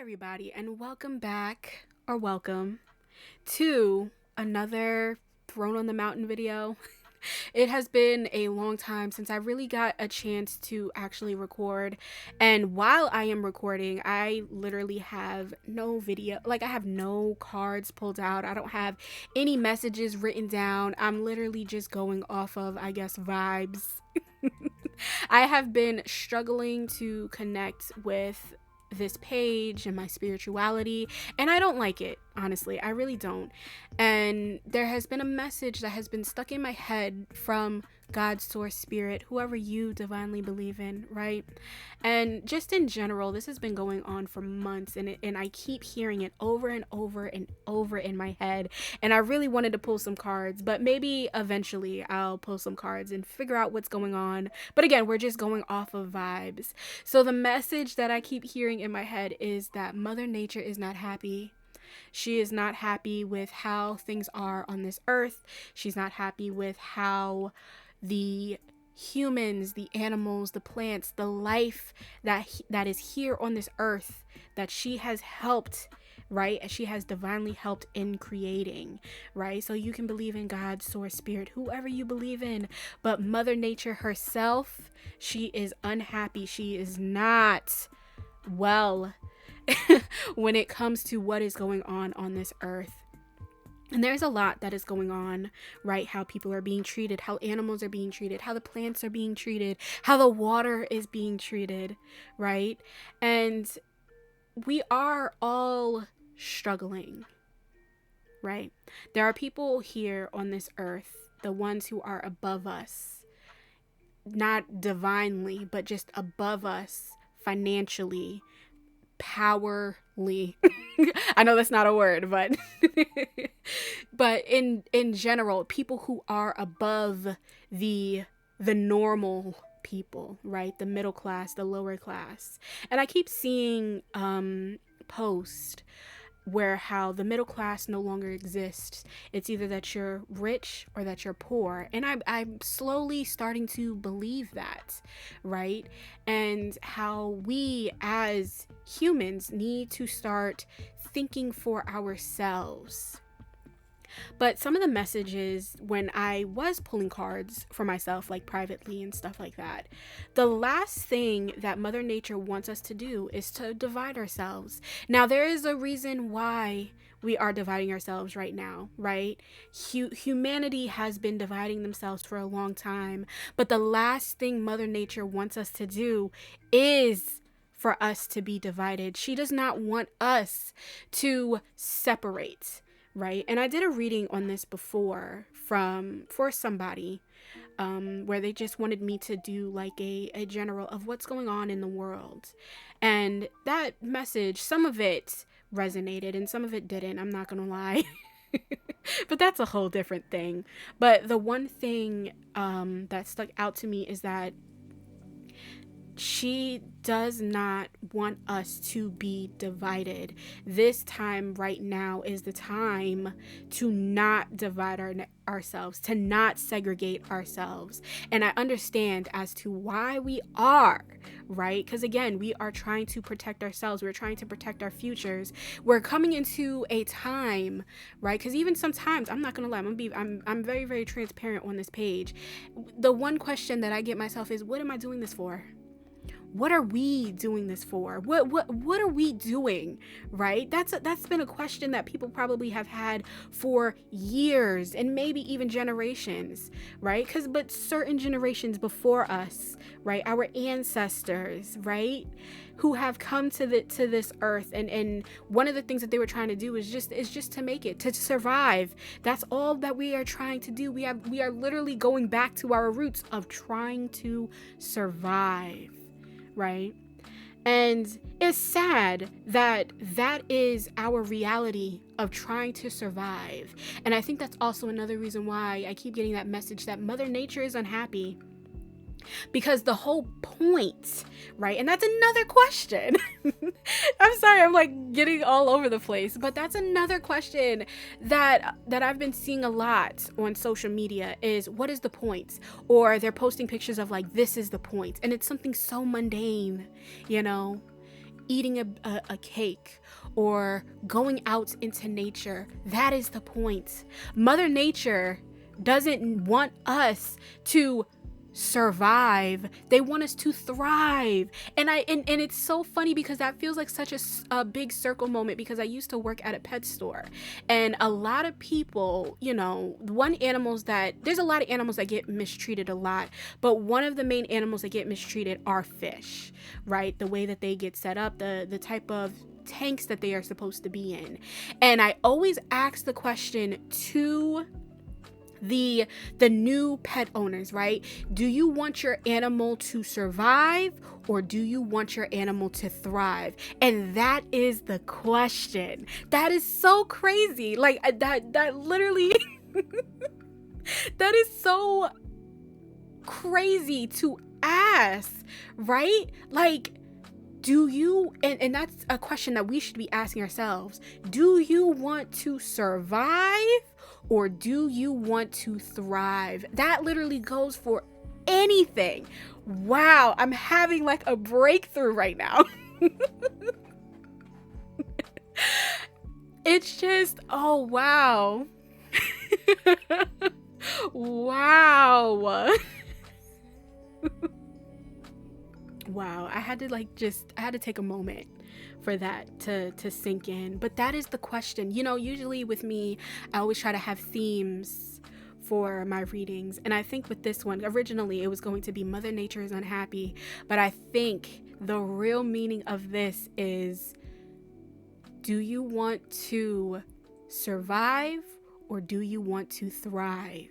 everybody, and welcome back, or welcome, to another Throne on the Mountain video. It has been a long time since I really got a chance to actually record, and while I am recording, I literally have no video, like I have no cards pulled out, I don't have any messages written down, I'm literally just going off of, I guess, vibes. I have been struggling to connect with this page and my spirituality, and I don't like it, honestly. I really don't. And there has been a message that has been stuck in my head from God, source, spirit, whoever you divinely believe in, right? And just in general, this has been going on for months, and I keep hearing it over and over and over in my head. And I really wanted to pull some cards, but maybe eventually I'll pull some cards and figure out what's going on. But again, we're just going off of vibes. So the message that I keep hearing in my head is that Mother Nature is not happy. She is not happy with how things are on this earth. She's not happy with how the humans, the animals, the plants, the life that is here on this earth that she has helped, right? She has divinely helped in creating, right? So you can believe in God, source, spirit, whoever you believe in, but Mother Nature herself, she is unhappy. She is not well when it comes to what is going on this earth. And there's a lot that is going on, right? How people are being treated, how animals are being treated, how the plants are being treated, how the water is being treated, right? And we are all struggling, right? There are people here on this earth, the ones who are above us, not divinely, but just above us financially, powerly. I know that's not a word, but but in general, people who are above the normal people, right? The middle class, the lower class. And I keep seeing posts where how the middle class no longer exists. It's either that you're rich or that you're poor. And I'm slowly starting to believe that, right? And how we as humans need to start thinking for ourselves. But some of the messages when I was pulling cards for myself, like privately and stuff like that, the last thing that Mother Nature wants us to do is to divide ourselves. Now, there is a reason why we are dividing ourselves right now, right? Humanity has been dividing themselves for a long time. But the last thing Mother Nature wants us to do is for us to be divided. She does not want us to separate. Right. And I did a reading on this before for somebody where they just wanted me to do like a general of what's going on in the world. And that message, some of it resonated and some of it didn't. I'm not going to lie. But that's a whole different thing. But the one thing that stuck out to me is that she does not want us to be divided. This time right now is the time to not divide ourselves, to not segregate ourselves. And I understand as to why we are, right? Because again, we are trying to protect ourselves. We're trying to protect our futures. We're coming into a time, right? Because even sometimes, I'm not going to lie, I'm very, very transparent on this page. The one question that I get myself is, what am I doing this for? What are we doing this for? What are we doing, right? That's been a question that people probably have had for years and maybe even generations, right? But certain generations before us, right? Our ancestors, right? Who have come to this earth, and one of the things that they were trying to do is just to make it, to survive. That's all that we are trying to do. We are literally going back to our roots of trying to survive. Right? And it's sad that is our reality of trying to survive. And I think that's also another reason why I keep getting that message that Mother Nature is unhappy. Because the whole point, right? And that's another question. I'm sorry, I'm like getting all over the place, but that's another question that I've been seeing a lot on social media is, what is the point? Or they're posting pictures of like, this is the point. And it's something so mundane, you know? eating a cake or going out into nature. That is the point. Mother Nature doesn't want us to survive. They want us to thrive. And it's so funny because that feels like such a big circle moment, because I used to work at a pet store, and a lot of people, you know, there's a lot of animals that get mistreated a lot, but one of the main animals that get mistreated are fish, right? The way that they get set up, the type of tanks that they are supposed to be in. And I always ask the question to the new pet owners, right? Do you want your animal to survive, or do you want your animal to thrive? And that is the question. That is so crazy. Like that literally that is so crazy to ask, right? Like, do you, and that's a question that we should be asking ourselves. Do you want to survive, or do you want to thrive? That literally goes for anything. Wow, I'm having like a breakthrough right now. It's just, oh wow. Wow. Wow, I had to take a moment for that to sink in. But that is the question. You know, usually with me, I always try to have themes for my readings. And I think with this one, originally it was going to be Mother Nature is unhappy. But I think the real meaning of this is, do you want to survive, or do you want to thrive?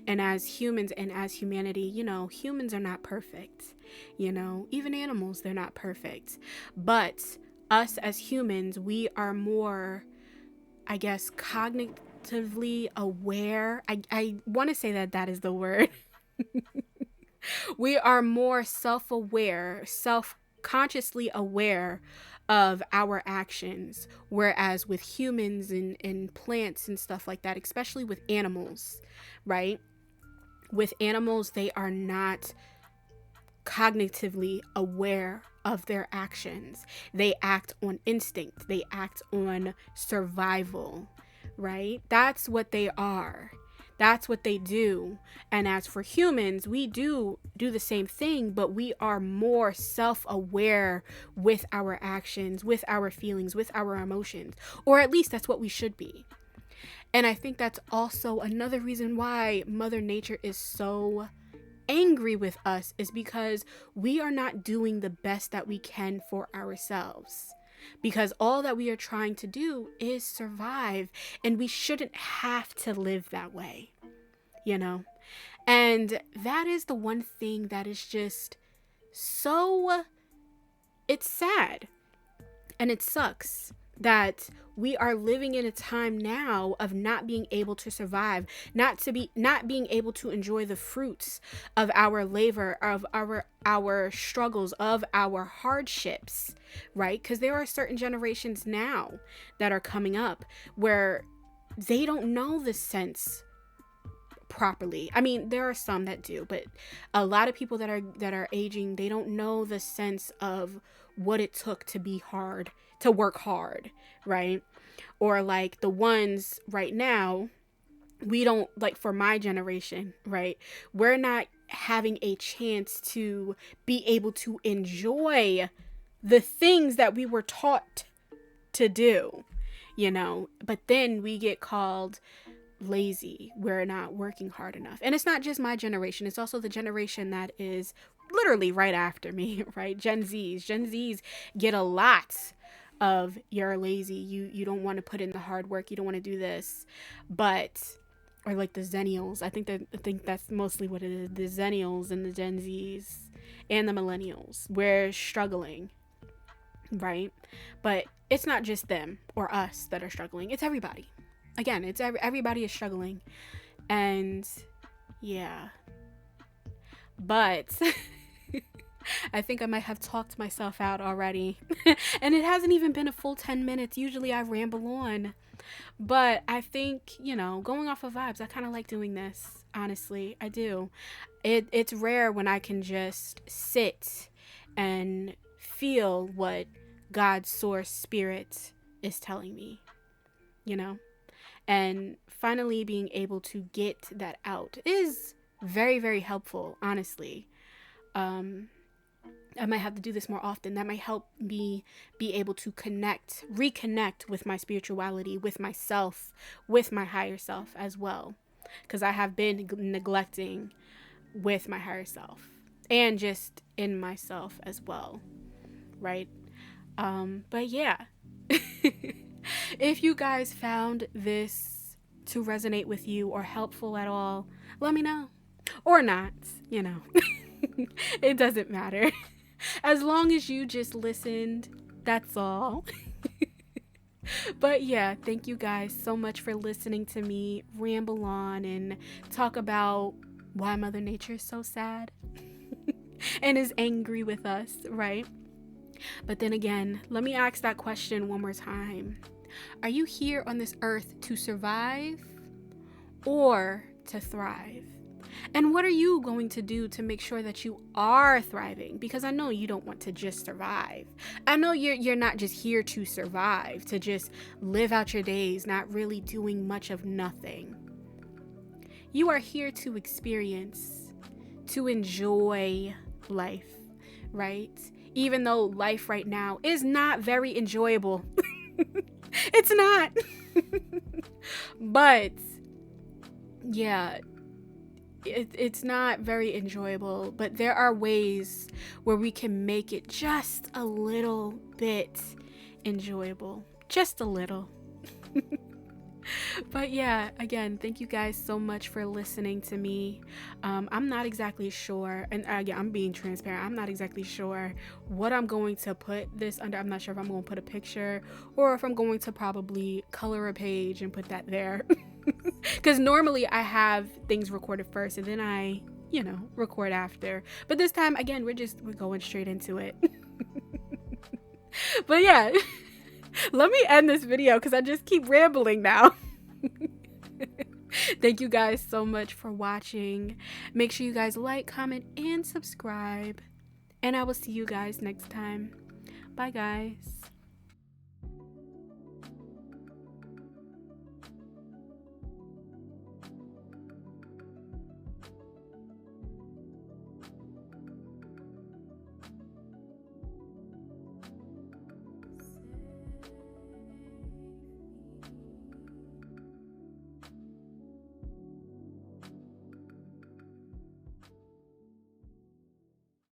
And as humans and as humanity, you know, humans are not perfect. You know, even animals, they're not perfect. But us as humans, we are more, I guess, cognitively aware. I want to say that is the word. We are more self-aware, self-consciously aware of our actions. Whereas with humans and plants and stuff like that, especially with animals, right? With animals, they are not cognitively aware of their actions. They act on instinct. They act on survival, right? That's what they are. That's what they do. And as for humans, we do the same thing, but we are more self-aware with our actions, with our feelings, with our emotions, or at least that's what we should be. And I think that's also another reason why Mother Nature is so angry with us, is because we are not doing the best that we can for ourselves. Because all that we are trying to do is survive, and we shouldn't have to live that way, you know? And that is the one thing that is just so, it's sad and it sucks that we are living in a time now of not being able to survive, not being able to enjoy the fruits of our labor, of our struggles, of our hardships, right? Because there are certain generations now that are coming up where they don't know the sense properly. I mean, there are some that do, but a lot of people that are aging, they don't know the sense of what it took to be hard, to work hard, right? Or like the ones right now, we don't, like for my generation, right? We're not having a chance to be able to enjoy the things that we were taught to do, you know? But then we get called lazy. We're not working hard enough. And it's not just my generation, it's also the generation that is literally right after me, right? Gen Zs get a lot of, you're lazy, you don't want to put in the hard work, you don't want to do this. But, or like the Zennials, I think that's mostly what it is. The Zennials and the Gen Zs and the Millennials, we're struggling, right? But it's not just them or us that are struggling, it's everybody. Again, it's everybody is struggling. And yeah, but I think I might have talked myself out already. And it hasn't even been a full 10 minutes. Usually I ramble on. But I think, you know, going off of vibes, I kind of like doing this. Honestly, I do. It's rare when I can just sit and feel what God's source spirit is telling me, you know? And finally being able to get that out is very, very helpful, honestly. I might have to do this more often. That might help me be able to reconnect with my spirituality, with myself, with my higher self as well. Because I have been neglecting with my higher self and just in myself as well. Right? But yeah. If you guys found this to resonate with you or helpful at all, let me know. Or not, you know. It doesn't matter. As long as you just listened, that's all. But yeah, thank you guys so much for listening to me ramble on and talk about why Mother Nature is so sad and is angry with us, right? But then again, let me ask that question one more time. Are you here on this earth to survive or to thrive? And what are you going to do to make sure that you are thriving? Because I know you don't want to just survive. I know you're not just here to survive, to just live out your days, not really doing much of nothing. You are here to experience, to enjoy life, right? Even though life right now is not very enjoyable. It's not. But yeah, it's not very enjoyable, but there are ways where we can make it just a little bit enjoyable. Just a little. But yeah, again, thank you guys so much for listening to me. I'm not exactly sure, and again, I'm being transparent. I'm not exactly sure what I'm going to put this under. I'm not sure if I'm going to put a picture or if I'm going to probably color a page and put that there. Because normally I have things recorded first and then I, record after. But this time, again, we're going straight into it. But yeah, let me end this video because I just keep rambling now. Thank you guys so much for watching. Make sure you guys like, comment, and subscribe. And I will see you guys next time. Bye, guys.